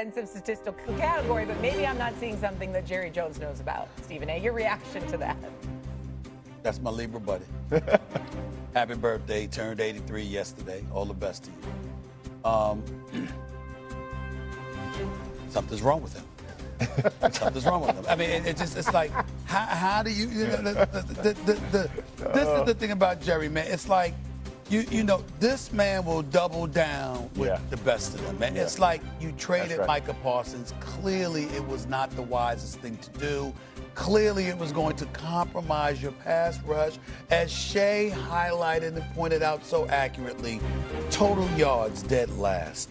Extensive statistical category, but maybe I'm not seeing something that Jerry Jones knows about. Stephen A., your reaction to that? That's my Libra buddy. Happy birthday, turned 83 yesterday. All the best to you. Something's wrong with him. Something's wrong with him. I mean, it's like, how do you, this is the thing about Jerry, man. It's like, you know, this man will double down with the best of them, man. It's like you traded Micah Parsons. Clearly, it was not the wisest thing to do. Clearly, it was going to compromise your pass rush. As Shay highlighted and pointed out so accurately, total yards dead last.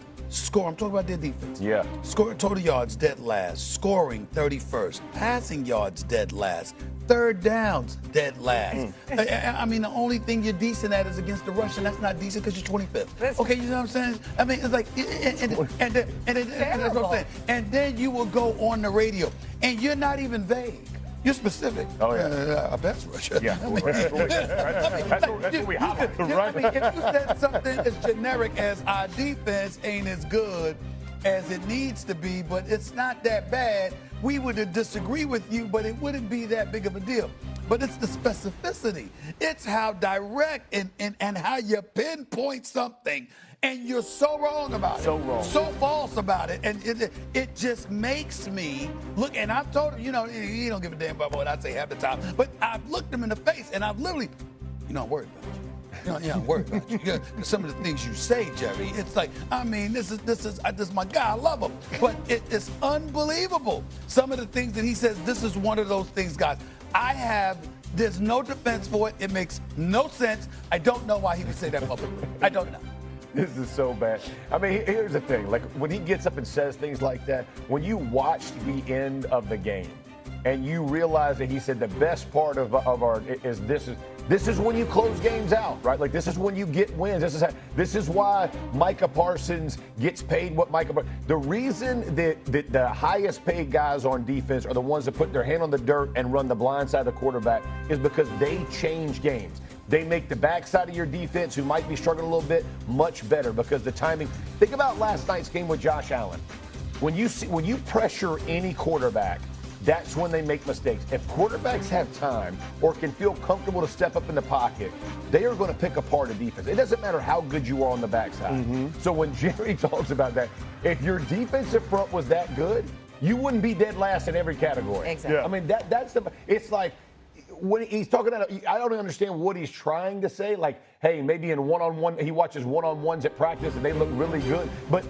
I'm talking about their defense. Yeah. Total yards dead last. Scoring 31st. Passing yards dead last. Third downs dead last. I mean, the only thing you're decent at is against the rush, and that's not decent because you're 25th. Okay, you know what I'm saying? I mean, it's like, and that's what I'm saying. And then you will go on the radio, and you're not even vague. You're specific. Oh, yeah. Our best rusher. Yeah. That's what we highlight. I mean, if you said something as generic as our defense ain't as good as it needs to be, but it's not that bad, we would disagree with you, but it wouldn't be that big of a deal. But it's the specificity. It's how direct and how you pinpoint something. And you're so wrong about it. So wrong. So false about it. And it just makes me look, and I've told him, you know, he don't give a damn about what I say half the time. But I've looked him in the face and I've literally, you know, I'm worried about you. I'm worried about you. Some of the things you say, Jerry, it's like, I mean, this is my guy. I love him. But it is unbelievable. Some of the things that he says, this is one of those things, guys. There's no defense for it. It makes no sense. I don't know why he would say that publicly. I don't know. This is so bad. I mean, here's the thing. Like, when he gets up and says things like that, when you watch the end of the game and you realize that he said the best part of our is this is when you close games out, right? Like, this is when you get wins. This is why Micah Parsons gets paid what the reason that the highest paid guys on defense are the ones that put their hand on the dirt and run the blind side of the quarterback is because they change games. They make the backside of your defense, who might be struggling a little bit, much better because the timing. Think about last night's game with Josh Allen. When you pressure any quarterback, that's when they make mistakes. If quarterbacks have time or can feel comfortable to step up in the pocket, they are going to pick apart a defense. It doesn't matter how good you are on the backside. So when Jerry talks about that, if your defensive front was that good, you wouldn't be dead last in every category. Exactly. I mean, it's like, when he's talking about, I don't understand what he's trying to say. Like, hey, maybe in one-on-one, he watches one-on-ones at practice and they look really good. But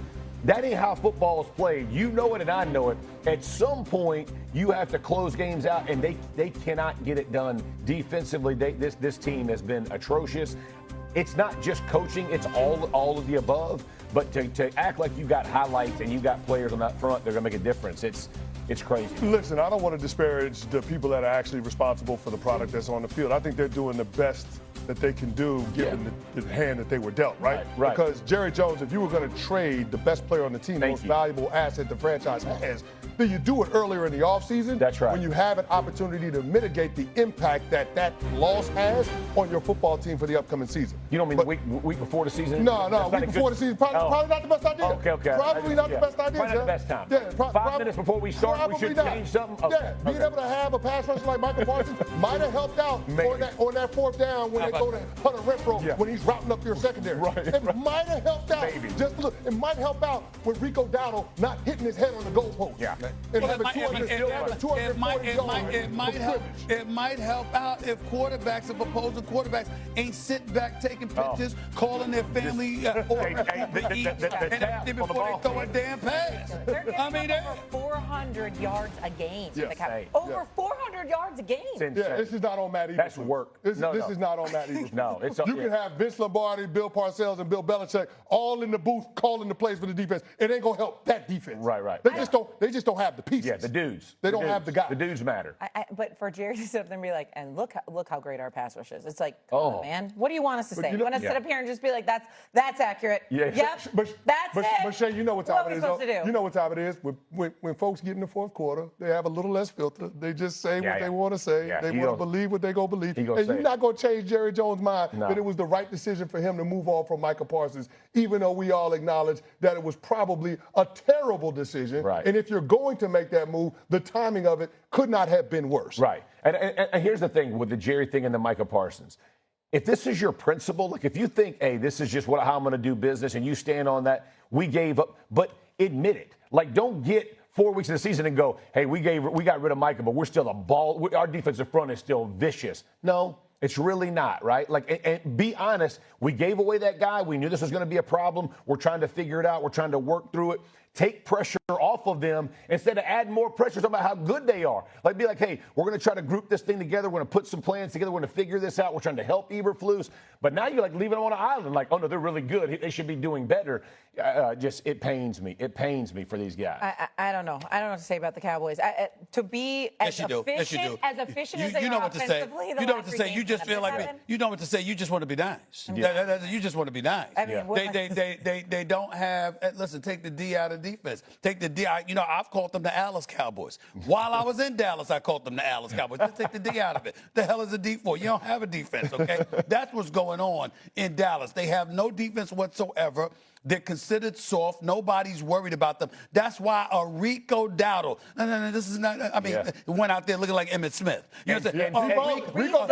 that ain't how football is played. You know it and I know it. At some point, you have to close games out, and they cannot get it done defensively. This team has been atrocious. It's not just coaching; it's all of the above. But to act like you got highlights and you got players on that front, they're gonna make a difference. It's crazy. Listen, I don't want to disparage the people that are actually responsible for the product that's on the field. I think they're doing the best that they can do given the hand that they were dealt, right? Right. Because Jerry Jones, if you were going to trade the best player on the team, the most valuable asset the franchise has, then you do it earlier in the offseason. That's right. When you have an opportunity to mitigate the impact that loss has on your football team for the upcoming season. You don't mean the week before the season? No, week before the season. Probably not the best idea. Okay. Probably not the best idea. Probably not the best time. Yeah, 5 minutes before we start, we should change something. Okay. Yeah, being able to have a pass rusher like Micah Parsons might have helped out on that fourth down when they go to Hunter Renfro when he's routing up your secondary. It might have helped out. Maybe. Just look, it might help out with Rico Dowdle not hitting his head on the goalpost. Yeah. And having 240 yards. It might help out if opposing quarterbacks ain't sitting back taking pictures, calling their family or to eat before they throw a damn pass. They're getting over 400 yards a game. Over 400 yards a game. Yeah, this is not on Matt Eberflus. That's work. This is not on Matt Eberflus. No, you can have Vince Lombardi, Bill Parcells, and Bill Belichick all in the booth calling the plays for the defense. It ain't gonna help that defense. Right. They just don't have the pieces. Yeah, the dudes. They don't have the guys. The dudes matter. But for Jerry to sit up there and be like, and look how great our pass rush is. It's like, come on, man. What do you want us to say? You want to sit up here and just be like, that's accurate. Yeah. Yep. But That's it. Shay, you know what time it is. What are we supposed to do? You know what time it is. When folks folks get in the fourth quarter, they have a little less filter. They just say what they want to say. They want to believe what they go believe. And you're not going to change Jerry Jones' mind that it was the right decision for him to move on from Micah Parsons, even though we all acknowledge that it was probably a terrible decision. Right. And if you're going to make that move, the timing of it could not have been worse. Right. And here's the thing with the Jerry thing and the Micah Parsons. If this is your principle, like if you think, hey, this is just how I'm going to do business, and you stand on that, we gave up, but admit it. Like, don't get 4 weeks of the season and go, hey, we got rid of Micah, but we're still our defensive front is still vicious. No, it's really not, right? Like, and be honest, we gave away that guy. We knew this was going to be a problem. We're trying to figure it out. We're trying to work through it. Take pressure off of them instead of adding more pressure about how good they are. Like, be like, hey, we're going to try to group this thing together. We're going to put some plans together. We're going to figure this out. We're trying to help Eberflus. But now you're like leaving them on an island. Like, oh, no, they're really good. They should be doing better. It pains me. It pains me for these guys. I don't know. I don't know what to say about the Cowboys. To be as efficient as they are offensively, you know what to say. You just feel like you know what to say. You just want to be nice. You just want to be nice. I mean, they don't have. Listen, take the D out of defense. Take the D. I've called them the Alice Cowboys. While I was in Dallas, I called them the Alice Cowboys. Just take the D out of it. The hell is a D for? You don't have a defense, okay? That's what's going on in Dallas. They have no defense whatsoever. They're considered soft. Nobody's worried about them. That's why a Rico Dowdle. No, this is not. I mean, went out there looking like Emmitt Smith. You know what I'm saying? Rico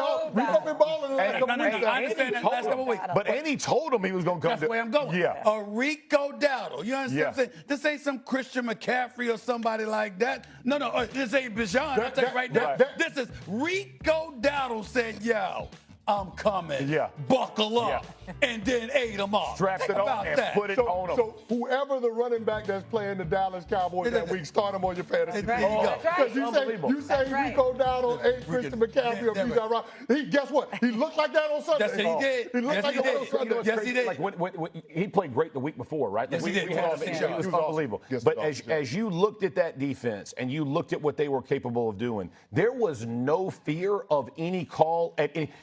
been balling the last couple weeks. I understand that last couple weeks. But Andy told him he was going to come. That's where I'm going. Yeah. A Rico Dowdle. You understand what I'm saying? This ain't some Christian McCaffrey or somebody like that. No. This ain't Bijan. I'll tell you right now. This is Rico Dowdle said, yo, I'm coming. Yeah. Buckle up. And then ate them off. Strapped it on and put it on them. So whoever the running back that's playing the Dallas Cowboys that week, start him on your fantasy team. There you go. That's Because you say Rico Dowdle ain't Christian McCaffrey or Bijan Robinson. Guess what? He looked like that on Sunday. Yes, he did. He looked like that on Sunday. Yes, he did. Like when he played great the week before, right? Yes, he did. He was unbelievable. But as you looked at that defense and you looked at what they were capable of doing, there was no fear of any call.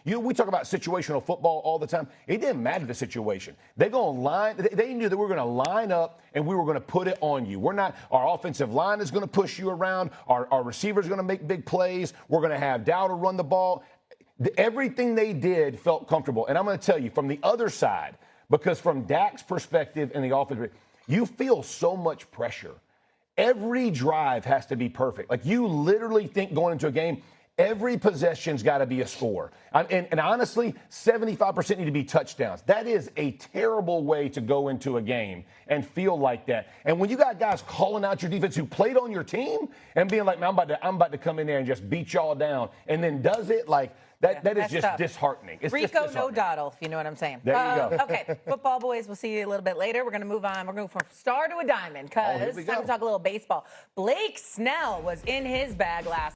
We talk about situational football all the time. It didn't matter the situation. They knew that we were going to line up and we were going to put it on you. Our offensive line is going to push you around. Our receivers are going to make big plays. We're going to have Dowdle run the ball. Everything they did felt comfortable. And I'm going to tell you from the other side, because from Dak's perspective and the offense, you feel so much pressure. Every drive has to be perfect. Like, you literally think going into a game, every possession's got to be a score. And honestly, 75% need to be touchdowns. That is a terrible way to go into a game and feel like that. And when you got guys calling out your defense who played on your team and being like, man, I'm about to come in there and just beat y'all down, and then does it, like, that is just tough. Disheartening. It's Rico, just disheartening. no Dowdle, if you know what I'm saying. There you go. Okay, football boys, we'll see you a little bit later. We're going to move on. We're going to go from star to a diamond because it's time to talk a little baseball. Blake Snell was in his bag last